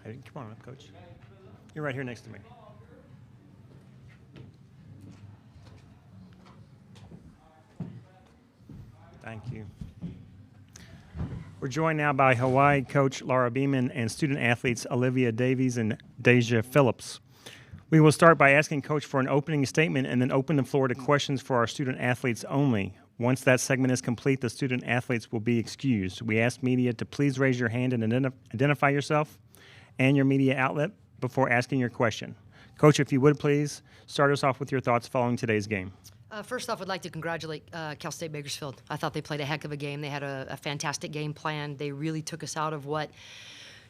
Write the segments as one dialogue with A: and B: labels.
A: Hey, come on up, Coach. You're right here next to me. Thank you. We're joined now by Hawaii coach Laura Beeman and student athletes Olivia Davies and Daejah Phillips. We will start by asking Coach for an opening statement and then open the floor to questions for our student athletes only. Once that segment is complete, the student athletes will be excused. We ask media to please raise your hand and identify yourself and your media outlet before asking your question. Coach, if you would please start us off with your thoughts following today's game.
B: First off, I'd like to congratulate Cal State Bakersfield. I thought they played a heck of a game. They had a fantastic game plan. They really took us out of what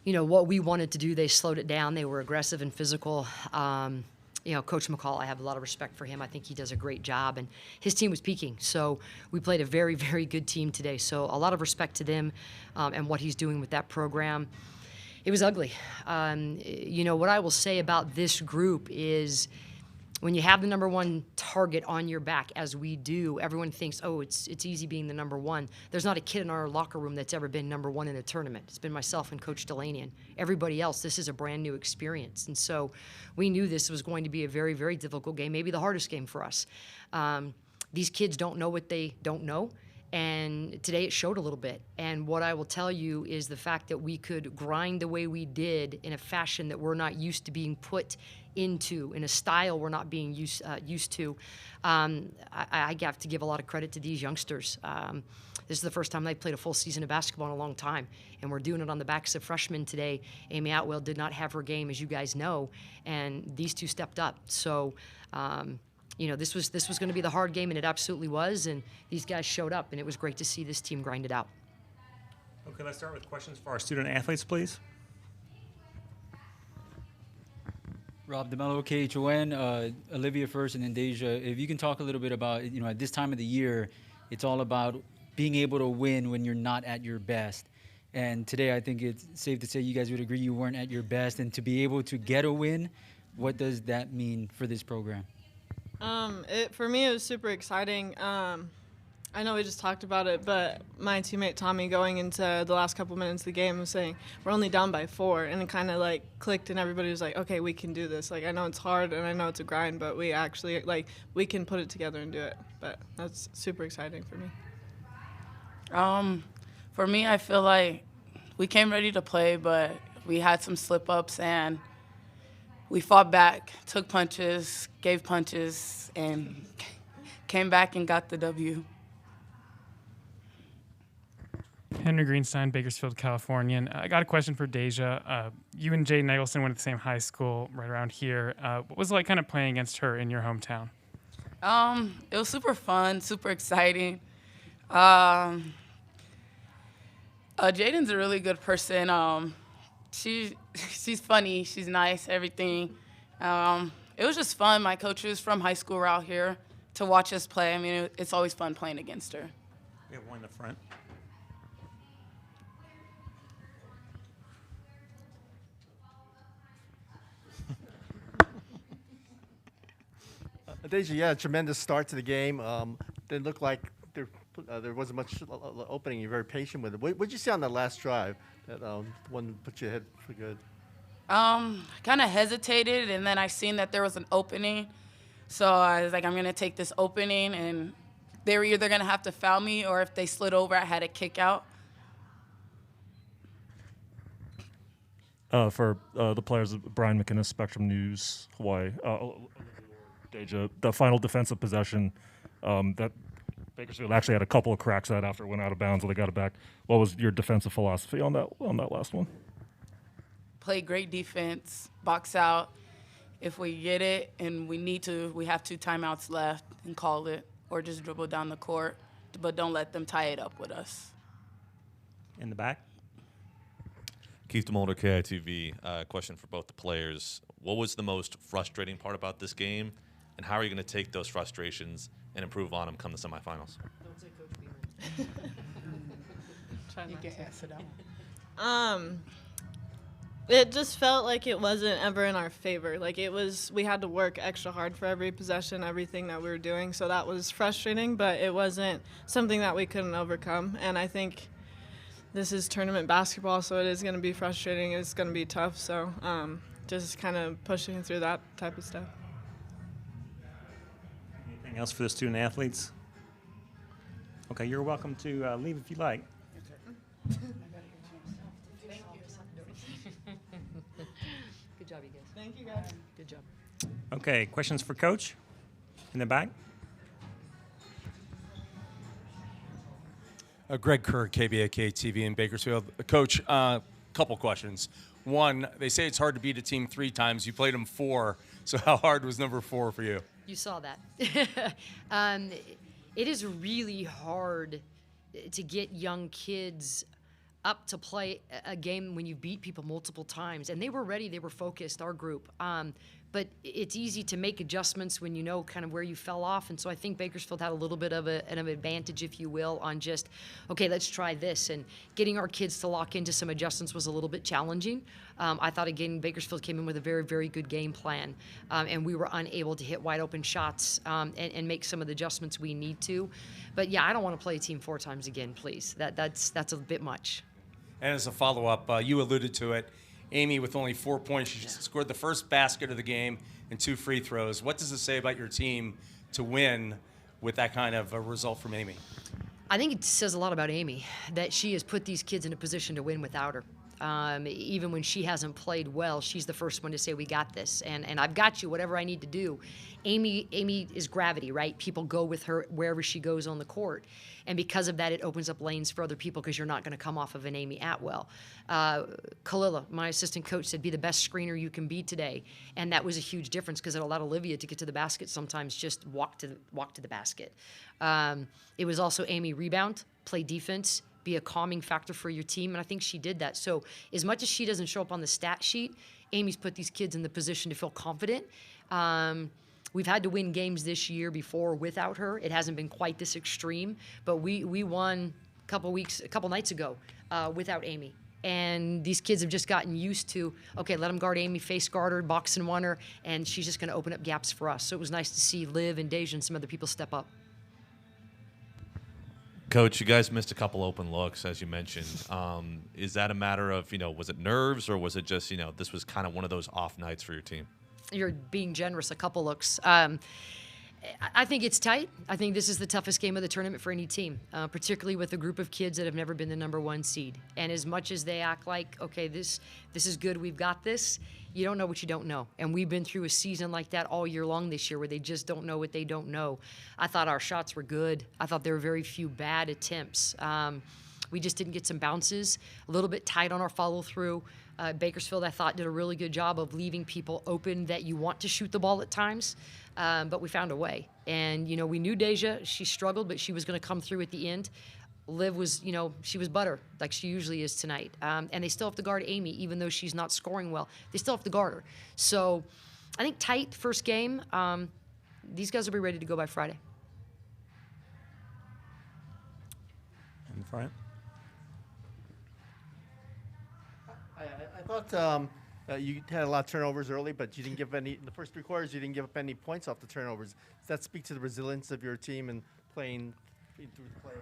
B: we wanted to do. They slowed it down. They were aggressive and physical. Coach McCall, I have a lot of respect for him. I think he does a great job, and his team was peaking. So we played a very, very good team today. So a lot of respect to them and what he's doing with that program. It was ugly. What I will say about this group is when you have the number one target on your back, as we do, everyone thinks, oh, it's easy being the number one. There's not a kid in our locker room that's ever been number one in a tournament. It's been myself and Coach Delaney and everybody else. This is a brand new experience. And so we knew this was going to be a very, very difficult game, maybe the hardest game for us. These kids don't know what they don't know. And today it showed a little bit. And what I will tell you is the fact that we could grind the way we did in a fashion that we're not used to being put into, in a style we're not being used to. I have to give a lot of credit to these youngsters. This is the first time they've played a full season of basketball in a long time, and we're doing it on the backs of freshmen today. Amy Atwell did not have her game, as you guys know, and these two stepped up. So, this was going to be the hard game, and it absolutely was, and these guys showed up, and it was great to see this team grind it out.
A: Okay, let's start with questions for our student athletes, please.
C: Rob DeMello, KHON, Olivia first, and then Daejah. If you can talk a little bit about, at this time of the year, it's all about being able to win when you're not at your best. And today, I think it's safe to say you guys would agree you weren't at your best. And to be able to get a win, what does that mean for this program?
D: For me, it was super exciting. I know we just talked about it, but my teammate Tommy going into the last couple minutes of the game was saying, we're only down by 4, and it kind of clicked, and everybody was like, okay, we can do this. I know it's hard, and I know it's a grind, but we actually, we can put it together and do it. But that's super exciting for me.
E: For me, I feel like we came ready to play, but we had some slip-ups, and we fought back, took punches, gave punches, and came back and got the W.
F: Henry Greenstein, Bakersfield, California. I got a question for Daejah. You and Jade Eggleston went to the same high school right around here. What was it like kind of playing against her in your hometown?
E: It was super fun, super exciting. Jaden's a really good person. She's funny, she's nice, everything. It was just fun. My coaches from high school were out here to watch us play. I mean, it's always fun playing against her.
A: We have one in the front.
G: Daejah, tremendous start to the game. Didn't look like there wasn't much opening. You're very patient with it. What did you see on that last drive? That one put you ahead for good.
E: Kind of hesitated, and then I seen that there was an opening. So I was like, I'm going to take this opening, and they were either going to have to foul me, or if they slid over, I had a kick out.
H: For the players, Brian McInnes, Spectrum News, Hawaii. Daejah, the final defensive possession, that Bakersfield actually had a couple of cracks at after it went out of bounds, so they got it back. What was your defensive philosophy on that last one?
E: Play great defense, box out. If we get it and we need to, we have 2 timeouts left and call it, or just dribble down the court, but don't let them tie it up with us.
A: In the back.
I: Keith DeMolder, KITV. Question for both the players. What was the most frustrating part about this game, and how are you going to take those frustrations and improve on them come the semifinals?
B: Don't say Coach Beeman.
E: You can answer that one.
D: It just felt like it wasn't ever in our favor. We had to work extra hard for every possession, everything that we were doing. So that was frustrating, but it wasn't something that we couldn't overcome. And I think this is tournament basketball, so it is going to be frustrating. It's going to be tough. So just kind of pushing through that type of stuff.
A: Anything else for the student athletes? Okay, you're welcome to leave if you like.
B: Good job, you guys.
D: Thank you, guys.
B: Good job.
A: Okay, questions for Coach in the back?
J: Greg Kirk, KBAK TV in Bakersfield. Coach, couple questions. One, they say it's hard to beat a team 3 times. You played them 4. So how hard was number 4 for you?
B: You saw that. It is really hard to get young kids up to play a game when you beat people multiple times. And they were ready, they were focused, our group. But it's easy to make adjustments when you know kind of where you fell off. And so I think Bakersfield had a little bit of an advantage, if you will, on just, okay, let's try this. And getting our kids to lock into some adjustments was a little bit challenging. I thought, again, Bakersfield came in with a very, very good game plan. And we were unable to hit wide open shots and make some of the adjustments we need to. But, yeah, I don't want to play a team 4 times again, please. That's a bit much.
J: And as a follow-up, you alluded to it. Amy, with only 4 points, she scored the first basket of the game and 2 free throws. What does it say about your team to win with that kind of a result from Amy?
B: I think it says a lot about Amy, that she has put these kids in a position to win without her. Even when she hasn't played well, she's the first one to say, we got this, and I've got you, whatever I need to do. Amy is gravity, right? People go with her wherever she goes on the court. And because of that, it opens up lanes for other people because you're not going to come off of an Amy Atwell. Kalila, my assistant coach, said, be the best screener you can be today. And that was a huge difference because it allowed Olivia to get to the basket sometimes, just walk to the basket. It was also Amy rebound, play defense, be a calming factor for your team, and I think she did that. So as much as she doesn't show up on the stat sheet, Amy's put these kids in the position to feel confident. We've had to win games this year before without her. It hasn't been quite this extreme, but we won a couple nights ago without Amy. And these kids have just gotten used to, okay, let them guard Amy, face guard her, box and one her, and she's just going to open up gaps for us. So it was nice to see Liv and Daejah and some other people step up.
I: Coach, you guys missed a couple open looks, as you mentioned. Is that a matter of, was it nerves, or was it just, this was kind of one of those off nights for your team?
B: You're being generous, a couple looks. I think it's tight. I think this is the toughest game of the tournament for any team, particularly with a group of kids that have never been the number 1 seed. And as much as they act like, okay, this is good, we've got this, you don't know what you don't know. And we've been through a season like that all year long this year where they just don't know what they don't know. I thought our shots were good. I thought there were very few bad attempts. We just didn't get some bounces, a little bit tight on our follow-through. Bakersfield, I thought, did a really good job of leaving people open that you want to shoot the ball at times, but we found a way. And, we knew Daejah, she struggled, but she was going to come through at the end. Liv was, she was butter, like she usually is tonight. And they still have to guard Amy, even though she's not scoring well. They still have to guard her. So I think tight first game. These guys will be ready to go by Friday.
A: In front.
G: I thought you had a lot of turnovers early, but you didn't give any in the first 3 quarters. You didn't give up any points off the turnovers. Does that speak to the resilience of your team and playing through the play?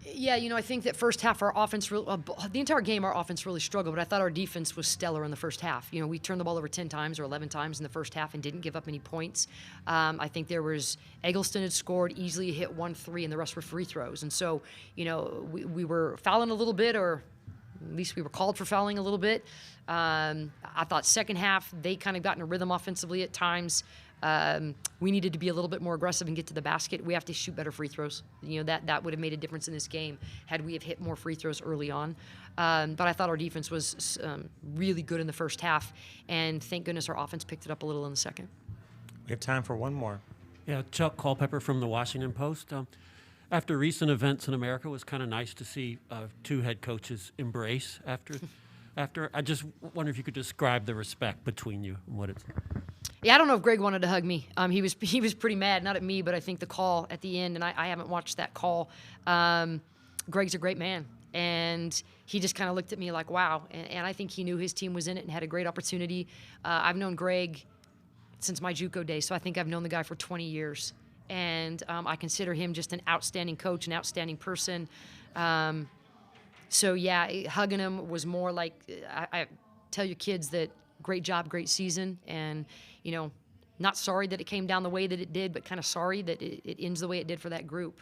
B: Yeah, I think that first half our offense, the entire game our offense really struggled, but I thought our defense was stellar in the first half. We turned the ball over 10 times or 11 times in the first half and didn't give up any points. I think Eggleston had scored, easily hit 1 3, and the rest were free throws. And so, we were fouling a little bit, or at least we were called for fouling a little bit. I thought second half, they kind of got in a rhythm offensively at times. We needed to be a little bit more aggressive and get to the basket. We have to shoot better free throws. That would have made a difference in this game had we have hit more free throws early on. But I thought our defense was really good in the first half, and thank goodness our offense picked it up a little in the second.
A: We have time for one more.
K: Yeah, Chuck Culpepper from the Washington Post. After recent events in America, it was kind of nice to see 2 head coaches embrace after. I just wonder if you could describe the respect between you and what it's like.
B: Yeah, I don't know if Greg wanted to hug me. He was pretty mad, not at me, but I think the call at the end, and I haven't watched that call. Greg's a great man, and he just kind of looked at me like, wow. And I think he knew his team was in it and had a great opportunity. I've known Greg since my JUCO days, so I think I've known the guy for 20 years. And I consider him just an outstanding coach, an outstanding person. So yeah, hugging them was more like I tell your kids that great job, great season, and not sorry that it came down the way that it did, but kind of sorry that it ends the way it did for that group.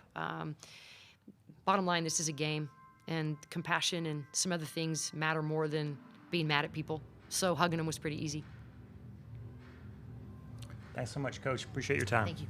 B: Bottom line, this is a game, and compassion and some other things matter more than being mad at people. So hugging them was pretty easy.
A: Thanks so much, Coach. Appreciate your time.
B: Thank you.